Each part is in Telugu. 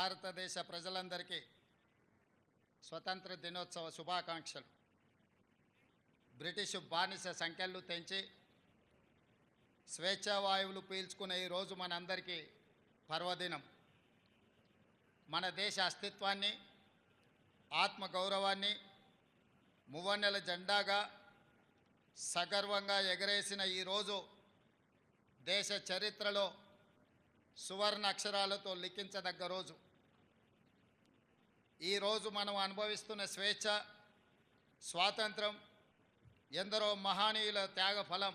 భారతదేశ ప్రజలందరికీ స్వతంత్ర దినోత్సవ శుభాకాంక్షలు. బ్రిటిష్ బానిస సంఖ్యలు తెంచి స్వేచ్ఛావాయువులు పీల్చుకునే ఈరోజు మనందరికీ పర్వదినం. మన దేశ అస్తిత్వాన్ని, ఆత్మగౌరవాన్ని మువ్వన్నెల జెండాగా సగర్వంగా ఎగరేసిన ఈరోజు దేశ చరిత్రలో సువర్ణ అక్షరాలతో లిఖించదగ్గ రోజు. ఈరోజు మనం అనుభవిస్తున్న స్వేచ్ఛ, స్వాతంత్రం ఎందరో మహనీయుల త్యాగ ఫలం,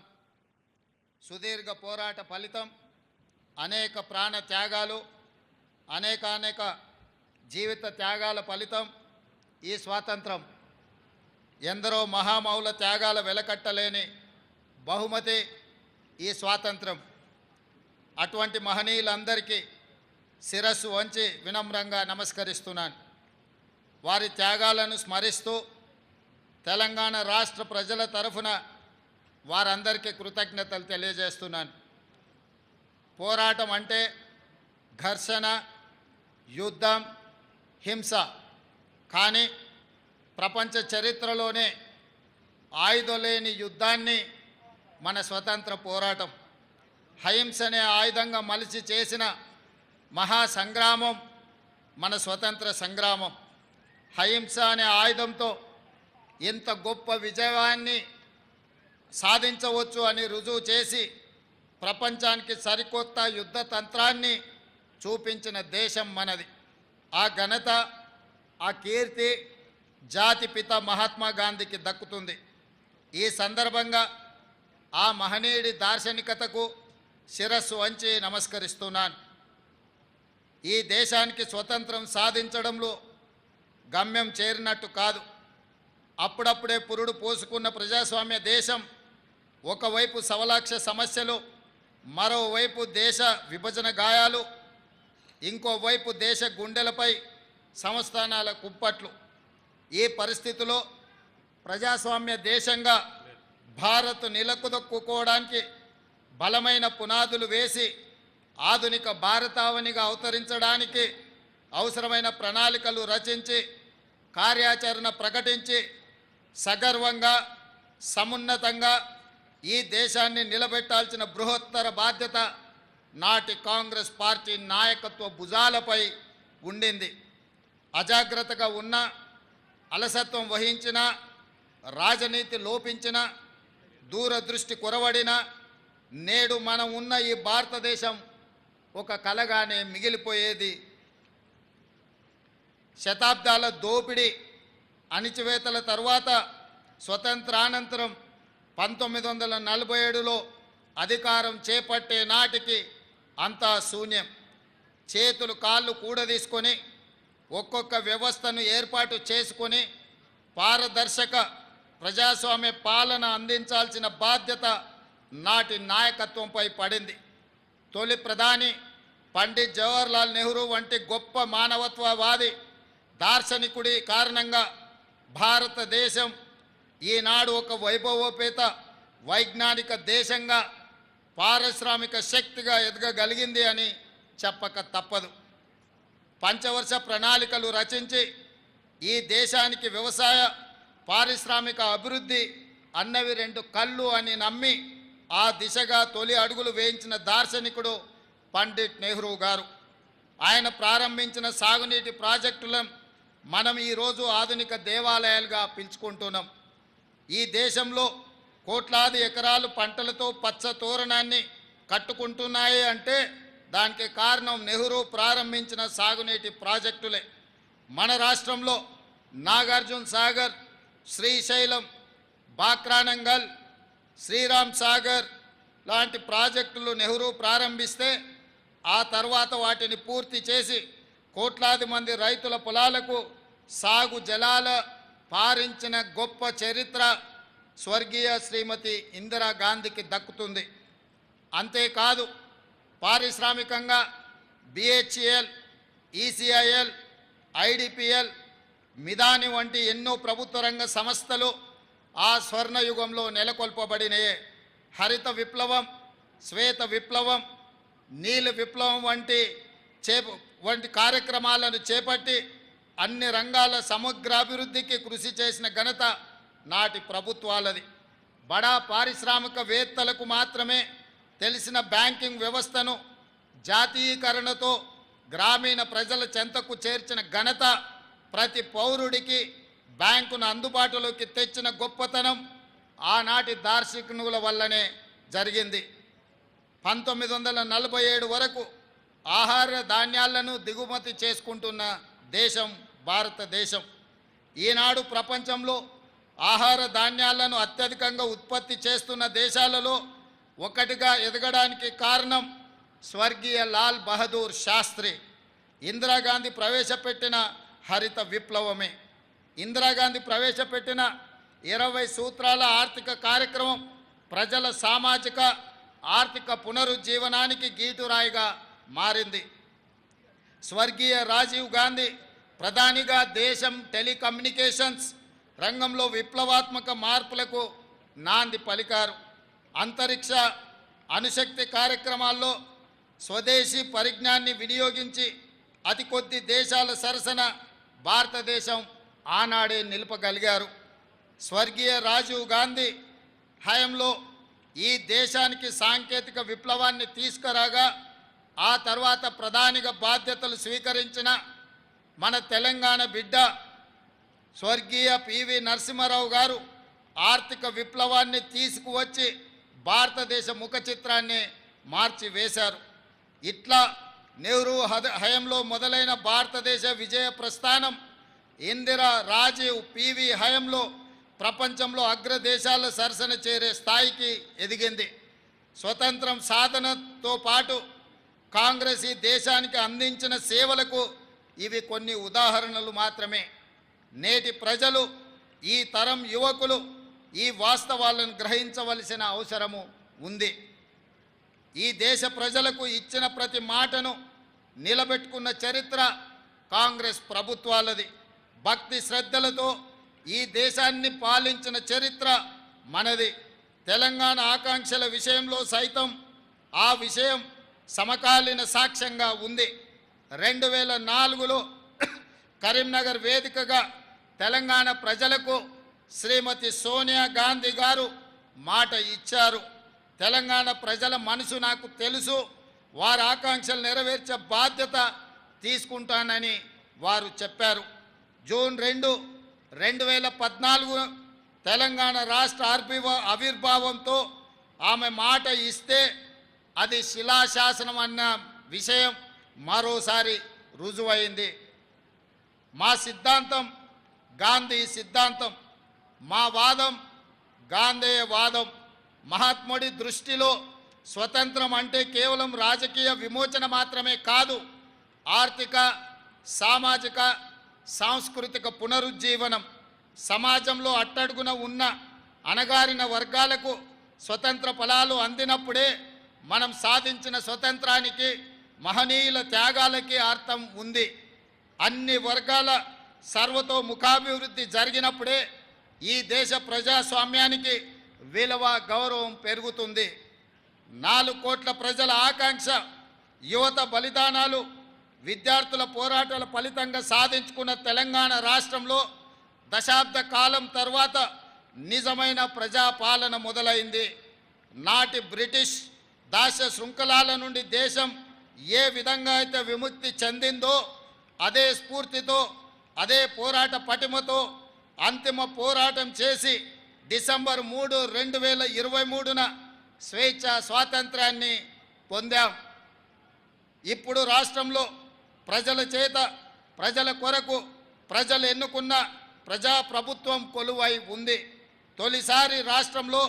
సుదీర్ఘ పోరాట ఫలితం, అనేక ప్రాణ త్యాగాలు, అనేక జీవిత త్యాగాల ఫలితం ఈ స్వాతంత్రం. ఎందరో మహామౌల త్యాగాల వెలకట్టలేని బహుమతి ఈ స్వాతంత్రం. అటువంటి మహనీయులందరికీ శిరస్సు వంచి వినమ్రంగా నమస్కరిస్తున్నాను. వారి త్యాగాలను స్మరిస్తూ తెలంగాణ రాష్ట్ర ప్రజల తరఫున వారందరికీ కృతజ్ఞతలు తెలియజేస్తున్నాను. పోరాటం అంటే ఘర్షణ, యుద్ధం, హింస. కానీ ప్రపంచ చరిత్రలోనే ఆయుధం లేని యుద్ధాన్ని మన స్వతంత్ర పోరాటం, అహింసనే ఆయుధంగా మలిచి చేసిన మహాసంగ్రామం మన స్వతంత్ర సంగ్రామం. అహింస అనే ఆయుధంతో ఎంత గొప్ప విజయాన్ని సాధించవచ్చు అని రుజువు చేసి ప్రపంచానికి సరికొత్త యుద్ధ తంత్రాన్ని చూపించిన దేశం మనది. ఆ ఘనత, ఆ కీర్తి జాతిపిత మహాత్మా గాంధీకి దక్కుతుంది. ఈ సందర్భంగా ఆ మహనీయుడి దార్శనికతకు శిరస్సు వంచి నమస్కరిస్తున్నాను. ఈ దేశానికి స్వతంత్రం సాధించడంలో గమ్యం చేరినట్టు కాదు. అప్పుడప్పుడే పురుడు పోసుకున్న ప్రజాస్వామ్య దేశం ఒకవైపు సవలాక్ష సమస్యలు, మరోవైపు దేశ విభజన గాయాలు, ఇంకోవైపు దేశ గుండెలపై సంస్థానాల కుప్పట్లు. ఈ పరిస్థితిలో ప్రజాస్వామ్య దేశంగా భారత్ నిలకుదొక్కుకోవడానికి బలమైన పునాదులు వేసి ఆధునిక భారతావనిగా అవతరించడానికి అవసరమైన ప్రణాళికలు రచించి కార్యాచరణ ప్రకటించి సగర్వంగా, సమున్నతంగా ఈ దేశాన్ని నిలబెట్టాల్సిన బృహత్తర బాధ్యత నాటి కాంగ్రెస్ పార్టీ నాయకత్వ భుజాలపై ఉండింది. అజాగ్రత్తగా ఉన్న, అలసత్వం వహించిన, రాజనీతి లోపించిన, దూరదృష్టి కొరవడిన నేడు మనం ఉన్న ఈ భారతదేశం ఒక కలగానే మిగిలిపోయేది. శతాబ్దాల దోపిడీ, అణిచివేతల తర్వాత స్వతంత్రానంతరం 1947లో అధికారం చేపట్టే నాటికి అంతా శూన్యం. చేతులు కాళ్ళు కూడదీసుకొని ఒక్కొక్క వ్యవస్థను ఏర్పాటు చేసుకొని పారదర్శక ప్రజాస్వామ్య పాలన అందించాల్సిన బాధ్యత నాటి నాయకత్వంపై పడింది. తొలి ప్రధాని పండిట్ జవహర్లాల్ నెహ్రూ వంటి గొప్ప మానవత్వవాది దార్శనికుడి కారణంగా భారతదేశం ఈనాడు ఒక వైభవోపేత వైజ్ఞానిక దేశంగా, పారిశ్రామిక శక్తిగా ఎదగగలిగింది అని చెప్పక తప్పదు. పంచవర్ష ప్రణాళికలు రచించి ఈ దేశానికి వ్యవసాయ, పారిశ్రామిక అభివృద్ధి అన్నవి రెండు కళ్ళు అని నమ్మి ఆ దిశగా తొలి అడుగులు వేయించిన దార్శనికుడు పండిట్ నెహ్రూ గారు. ఆయన ప్రారంభించిన సాగునీటి ప్రాజెక్టులను మనం ఈరోజు ఆధునిక దేవాలయాలుగా పిలుచుకుంటున్నాం. ఈ దేశంలో కోట్లాది ఎకరాలు పంటలతో పచ్చ తోరణాన్ని కట్టుకుంటున్నాయి అంటే దానికి కారణం నెహ్రూ ప్రారంభించిన సాగునీటి ప్రాజెక్టులే. మన రాష్ట్రంలో నాగార్జున సాగర్, శ్రీశైలం, బాక్రానంగల్, శ్రీరామ్ సాగర్ లాంటి ప్రాజెక్టులు నెహ్రూ ప్రారంభిస్తే ఆ తర్వాత వాటిని పూర్తి చేసి కోట్లాది మంది రైతుల పొలాలకు సాగు జలాల పారించిన గొప్ప చరిత్ర స్వర్గీయ శ్రీమతి ఇందిరాగాంధీకి దక్కుతుంది. అంతేకాదు పారిశ్రామికంగా BHEL, ECIL, IDPL, మిదాని వంటి ఎన్నో ప్రభుత్వ రంగ సంస్థలు ఆ స్వర్ణయుగంలో నెలకొల్పబడినయే. హరిత విప్లవం, శ్వేత విప్లవం, నీల విప్లవం వంటి వంటి కార్యక్రమాలను చేపట్టి అన్ని రంగాల సమగ్రాభివృద్ధికి కృషి చేసిన ఘనత నాటి ప్రభుత్వాలది. బడా పారిశ్రామికవేత్తలకు మాత్రమే తెలిసిన బ్యాంకింగ్ వ్యవస్థను జాతీయీకరణతో గ్రామీణ ప్రజల చెంతకు చేర్చిన ఘనత, ప్రతి పౌరుడికి బ్యాంకును అందుబాటులోకి తెచ్చిన గొప్పతనం ఆనాటి దార్శనికుల వల్లనే జరిగింది. 1947 వరకు ఆహార ధాన్యాలను దిగుమతి చేసుకుంటున్న దేశం భారతదేశం. ఈనాడు ప్రపంచంలో ఆహార ధాన్యాలను అత్యధికంగా ఉత్పత్తి చేస్తున్న దేశాలలో ఒకటిగా ఎదగడానికి కారణం స్వర్గీయ లాల్ బహదూర్ శాస్త్రి, ఇందిరాగాంధీ ప్రవేశపెట్టిన హరిత విప్లవమే. ఇందిరాగాంధీ ప్రవేశపెట్టిన 20 సూత్రాల ఆర్థిక కార్యక్రమం ప్రజల సామాజిక ఆర్థిక పునరుజ్జీవనానికి గీటురాయిగా మారింది. స్వర్గీయ రాజీవ్ గాంధీ ప్రధానిగా దేశం టెలికమ్యూనికేషన్స్ రంగంలో విప్లవాత్మక మార్పులకు నాంది పలికారు. అంతరిక్ష అణుశక్తి కార్యక్రమాల్లో స్వదేశీ పరిజ్ఞాన్ని వినియోగించి అతి కొద్ది దేశాల సరసన భారతదేశం ఆనాడే నిలపగలిగారు. స్వర్గీయ రాజీవ్ గాంధీ హయాంలో ఈ దేశానికి సాంకేతిక విప్లవాన్ని తీసుకురాగా ఆ తర్వాత ప్రధానిగా బాధ్యతలు స్వీకరించిన మన తెలంగాణ బిడ్డ స్వర్గీయ పివి నరసింహారావు గారు ఆర్థిక విప్లవాన్ని తీసుకువచ్చి భారతదేశ ముఖ చిత్రాన్ని మార్చివేశారు. ఇట్లా నెహ్రూ హయంలో మొదలైన భారతదేశ విజయ ప్రస్థానం ఇందిరా, రాజీవ్, పివి హయంలో ప్రపంచంలో అగ్రదేశాల సరసన చేరే స్థాయికి ఎదిగింది. స్వతంత్రం సాధనతో పాటు కాంగ్రెస్ ఈ దేశానికి అందించిన సేవలకు ఇవి కొన్ని ఉదాహరణలు మాత్రమే. నేటి ప్రజలు, ఈ తరం యువకులు ఈ వాస్తవాలను గ్రహించవలసిన అవసరము ఉంది. ఈ దేశ ప్రజలకు ఇచ్చిన ప్రతి మాటను నిలబెట్టుకున్న చరిత్ర కాంగ్రెస్ ప్రభుత్వాలది. భక్తి శ్రద్ధలతో ఈ దేశాన్ని పాలించిన చరిత్ర మనది. తెలంగాణ ఆకాంక్షల విషయంలో సైతం ఆ విషయం సమకాలీన సాక్ష్యంగా ఉంది. 2004లో కరీంనగర్ వేదికగా తెలంగాణ ప్రజలకు శ్రీమతి సోనియా గాంధీ గారు మాట ఇచ్చారు. తెలంగాణ ప్రజల మనసు నాకు తెలుసు, వారి ఆకాంక్షలు నెరవేర్చే బాధ్యత తీసుకుంటానని వారు చెప్పారు. జూన్ 2, 2014 తెలంగాణ రాష్ట్ర ఆవిర్భావంతో ఆమె మాట ఇస్తే అది శిలాశాసనం అన్న విషయం మరోసారి రుజువైంది. మా సిద్ధాంతం గాంధీ సిద్ధాంతం, మా వాదం గాంధేయ వాదం. మహాత్ముడి దృష్టిలో స్వతంత్రం అంటే కేవలం రాజకీయ విమోచన మాత్రమే కాదు, ఆర్థిక, సామాజిక, సాంస్కృతిక పునరుజ్జీవనం. సమాజంలో అట్టడుగున ఉన్న అణగారిన వర్గాలకు స్వతంత్ర ఫలాలు అందినప్పుడే మనం సాధించిన స్వతంత్రానికి, మహనీయుల త్యాగాలకి అర్థం ఉంది. అన్ని వర్గాల సర్వతోముఖాభివృద్ధి జరిగినప్పుడే ఈ దేశ ప్రజాస్వామ్యానికి విలువ, గౌరవం పెరుగుతుంది. 4 కోట్ల ప్రజల ఆకాంక్ష, యువత బలిదానాలు, విద్యార్థుల పోరాటాల ఫలితంగా సాధించుకున్న తెలంగాణ రాష్ట్రంలో దశాబ్ద కాలం తర్వాత నిజమైన ప్రజాపాలన మొదలైంది. నాటి బ్రిటిష్ దాస్య శృంఖలాల నుండి దేశం ఏ విధంగా అయితే విముక్తి చెందిందో అదే స్ఫూర్తితో, అదే పోరాట పటిమతో అంతిమ పోరాటం చేసి డిసెంబర్ 3, 2023న స్వేచ్ఛ స్వాతంత్రాన్ని పొందాం. ఇప్పుడు రాష్ట్రంలో ప్రజల చేత, ప్రజల కొరకు ప్రజలు ఎన్నుకున్న ప్రజాప్రభుత్వం కొలువై ఉంది. తొలిసారి రాష్ట్రంలో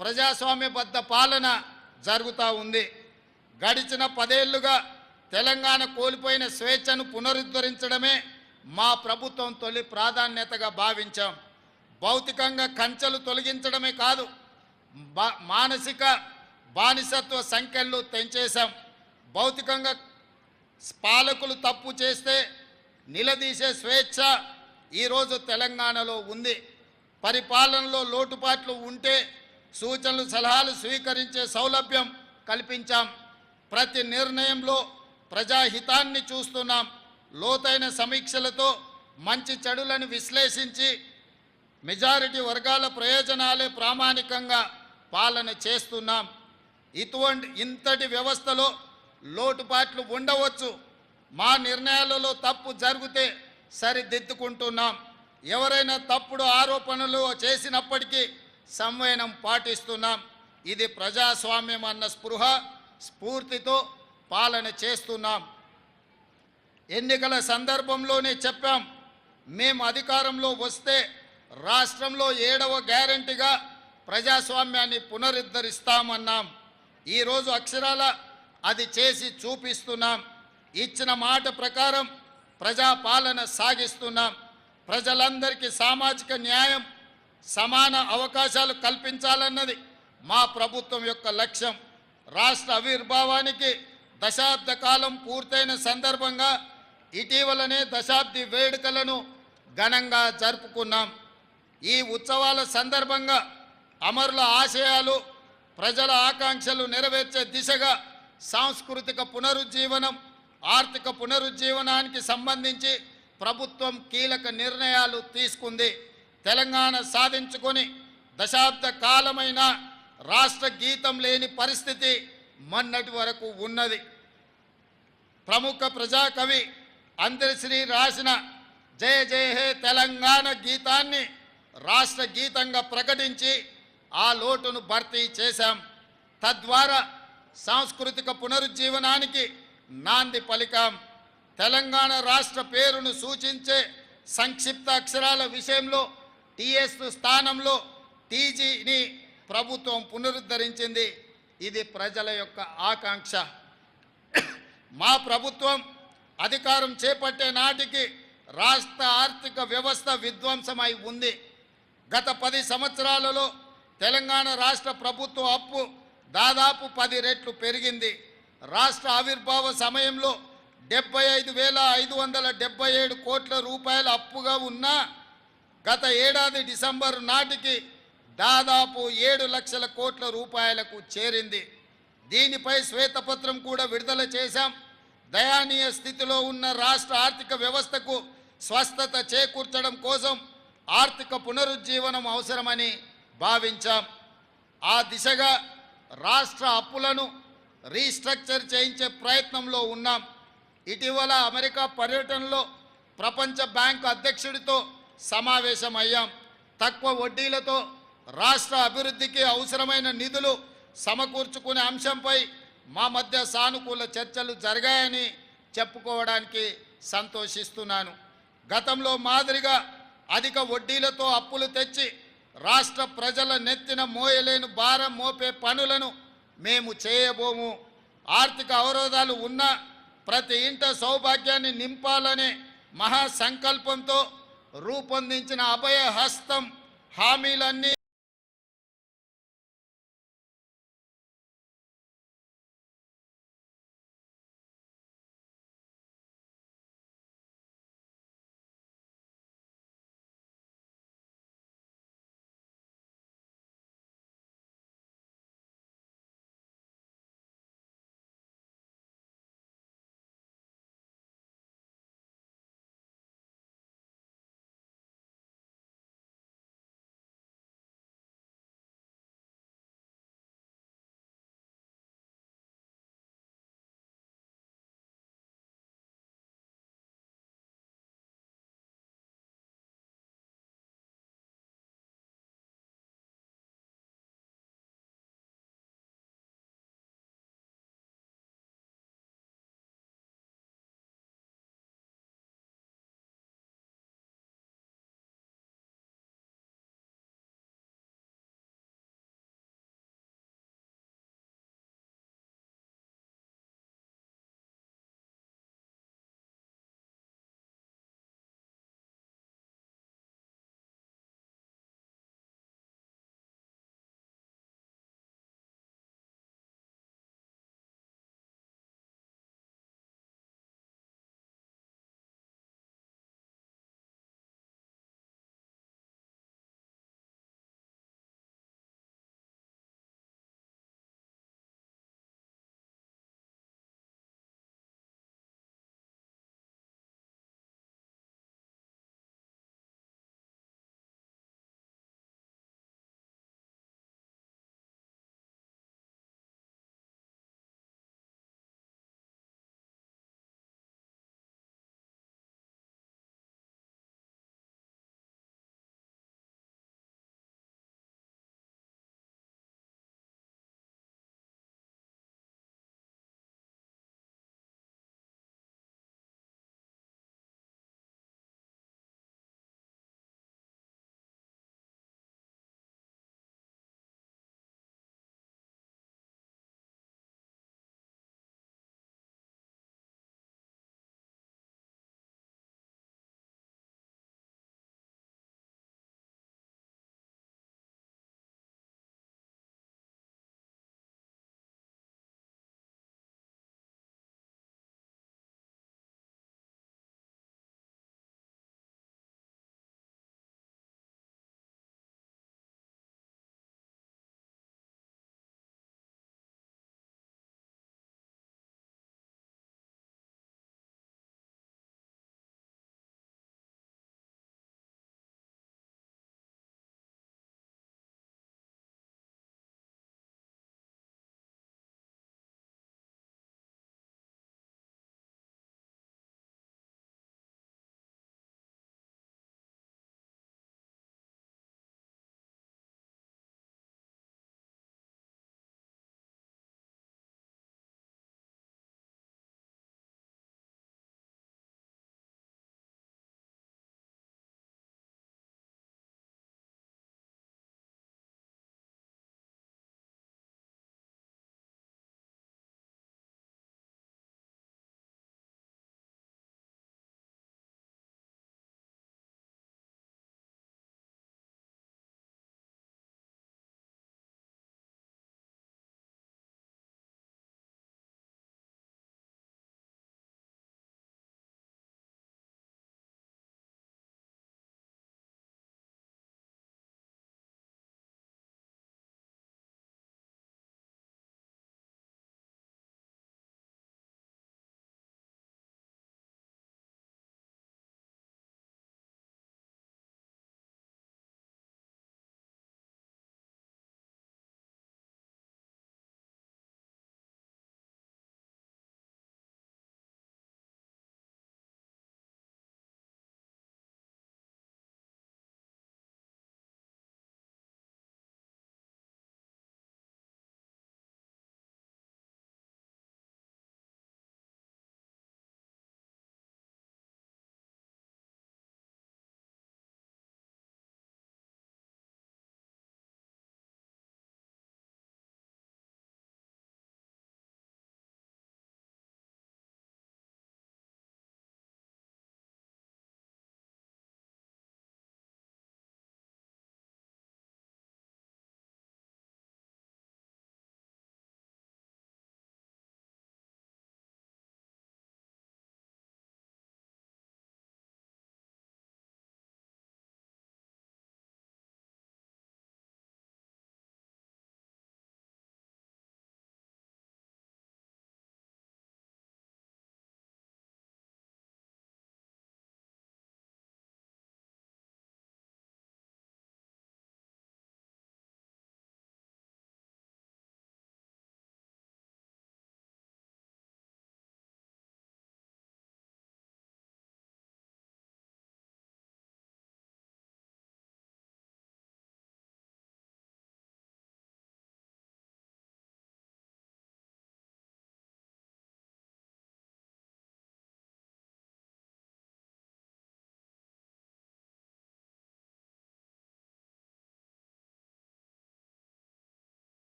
ప్రజాస్వామ్యబద్ధ పాలన జరుగుతూ ఉంది. గడిచిన 10 ఏళ్లుగా తెలంగాణ కోల్పోయిన స్వేచ్ఛను పునరుద్ధరించడమే మా ప్రభుత్వం తొలి ప్రాధాన్యతగా భావించాం. భౌతికంగా కంచెలు తొలగించడమే కాదు, మానసిక బానిసత్వ సంఖ్యలు తెంచేశాం. భౌతికంగా పాలకులు తప్పు చేస్తే నిలదీసే స్వేచ్ఛ ఈరోజు తెలంగాణలో ఉంది. పరిపాలనలో లోటుపాట్లు ఉంటే సూచనలు, సలహాలు స్వీకరించే సౌలభ్యం కల్పించాం. ప్రతి నిర్ణయంలో ప్రజాహితాన్ని చూస్తున్నాం. లోతైన సమీక్షలతో మంచి చెడులను విశ్లేషించి మెజారిటీ వర్గాల ప్రయోజనాలే ప్రామాణికంగా పాలన చేస్తున్నాం. ఇంతటి వ్యవస్థలో లోటుపాట్లు ఉండవచ్చు. మా నిర్ణయాలలో తప్పు జరిగితే సరిదిద్దుకుంటున్నాం. ఎవరైనా తప్పుడు ఆరోపణలు చేసినప్పటికీ సంవయనం పాటిస్తున్నాం. ఇది ప్రజాస్వామ్యం అన్న స్ఫూర్తితో పాలన చేస్తున్నాం. ఎన్నికల సందర్భంలోనే చెప్పాం, మేము అధికారంలో వస్తే రాష్ట్రంలో 7వ గ్యారెంటీగా ప్రజాస్వామ్యాన్ని పునరుద్ధరిస్తామన్నాం. ఈరోజు అక్షరాల అది చేసి చూపిస్తున్నాం. ఇచ్చిన మాట ప్రకారం ప్రజాపాలన సాగిస్తున్నాం. ప్రజలందరికీ సామాజిక న్యాయం, సమాన అవకాశాలు కల్పించాలన్నది మా ప్రభుత్వం యొక్క లక్ష్యం. రాష్ట్ర ఆవిర్భావానికి దశాబ్ద కాలం పూర్తయిన సందర్భంగా ఇటీవలనే దశాబ్ది వేడుకలను ఘనంగా జరుపుకున్నాం. ఈ ఉత్సవాల సందర్భంగా అమరుల ఆశయాలు, ప్రజల ఆకాంక్షలు నెరవేర్చే దిశగా సాంస్కృతిక పునరుజ్జీవనం, ఆర్థిక పునరుజ్జీవనానికి సంబంధించి ప్రభుత్వం కీలక నిర్ణయాలు తీసుకుంది. తెలంగాణ సాధించుకొని దశాబ్ద కాలమైన రాష్ట్ర గీతం లేని పరిస్థితి మొన్నటి వరకు ఉన్నది. ప్రముఖ ప్రజాకవి అందరిశ్రీ రాసిన జయ జయ హే తెలంగాణ గీతాన్ని రాష్ట్ర గీతంగా ప్రకటించి ఆ లోటును భర్తీ చేశాం. తద్వారా సాంస్కృతిక పునరుజ్జీవనానికి నాంది పలికాం. తెలంగాణ రాష్ట్ర పేరును సూచించే సంక్షిప్త అక్షరాల విషయంలో టీఎస్ స్థానంలో టీజీని ప్రభుత్వం పునరుద్ధరించింది. ఇది ప్రజల యొక్క ఆకాంక్ష. మా ప్రభుత్వం అధికారం చేపట్టే నాటికి రాష్ట్ర ఆర్థిక వ్యవస్థ విధ్వంసమై ఉంది. గత 10 సంవత్సరాలలో తెలంగాణ రాష్ట్ర ప్రభుత్వ అప్పు దాదాపు 10 రెట్లు పెరిగింది. రాష్ట్ర ఆవిర్భావ సమయంలో 75,577 కోట్ల రూపాయల అప్పుగా ఉన్నా గత ఏడాది డిసెంబర్ నాటికి దాదాపు 7 లక్షల కోట్ల రూపాయలకు చేరింది. దీనిపై శ్వేతపత్రం కూడా విడుదల చేశాం. దయానీయ స్థితిలో ఉన్న రాష్ట్ర ఆర్థిక వ్యవస్థకు స్వస్థత చేకూర్చడం కోసం ఆర్థిక పునరుజ్జీవనం అవసరమని భావించాం. ఆ దిశగా రాష్ట్ర అప్పులను రీస్ట్రక్చర్ చేయించే ప్రయత్నంలో ఉన్నాం. ఇటీవల అమెరికా పర్యటనలో ప్రపంచ బ్యాంకు అధ్యక్షుడితో సమావేశమయ్యాం. తక్కువ వడ్డీలతో రాష్ట్ర అభివృద్ధికి అవసరమైన నిధులు సమకూర్చుకునే అంశంపై మా మధ్య సానుకూల చర్చలు జరిగాయని చెప్పుకోవడానికి సంతోషిస్తున్నాను. గతంలో మాదిరిగా అధిక వడ్డీలతో అప్పులు తెచ్చి రాష్ట్ర ప్రజల నెత్తిన మోయలేని భారం మోపే పనులను మేము చేయబోము. ఆర్థిక అవరోధాలు ఉన్న ప్రతి ఇంట సౌభాగ్యాన్ని నింపాలనే మహాసంకల్పంతో రూపొందించిన అభయ హస్తం హామీలన్నీ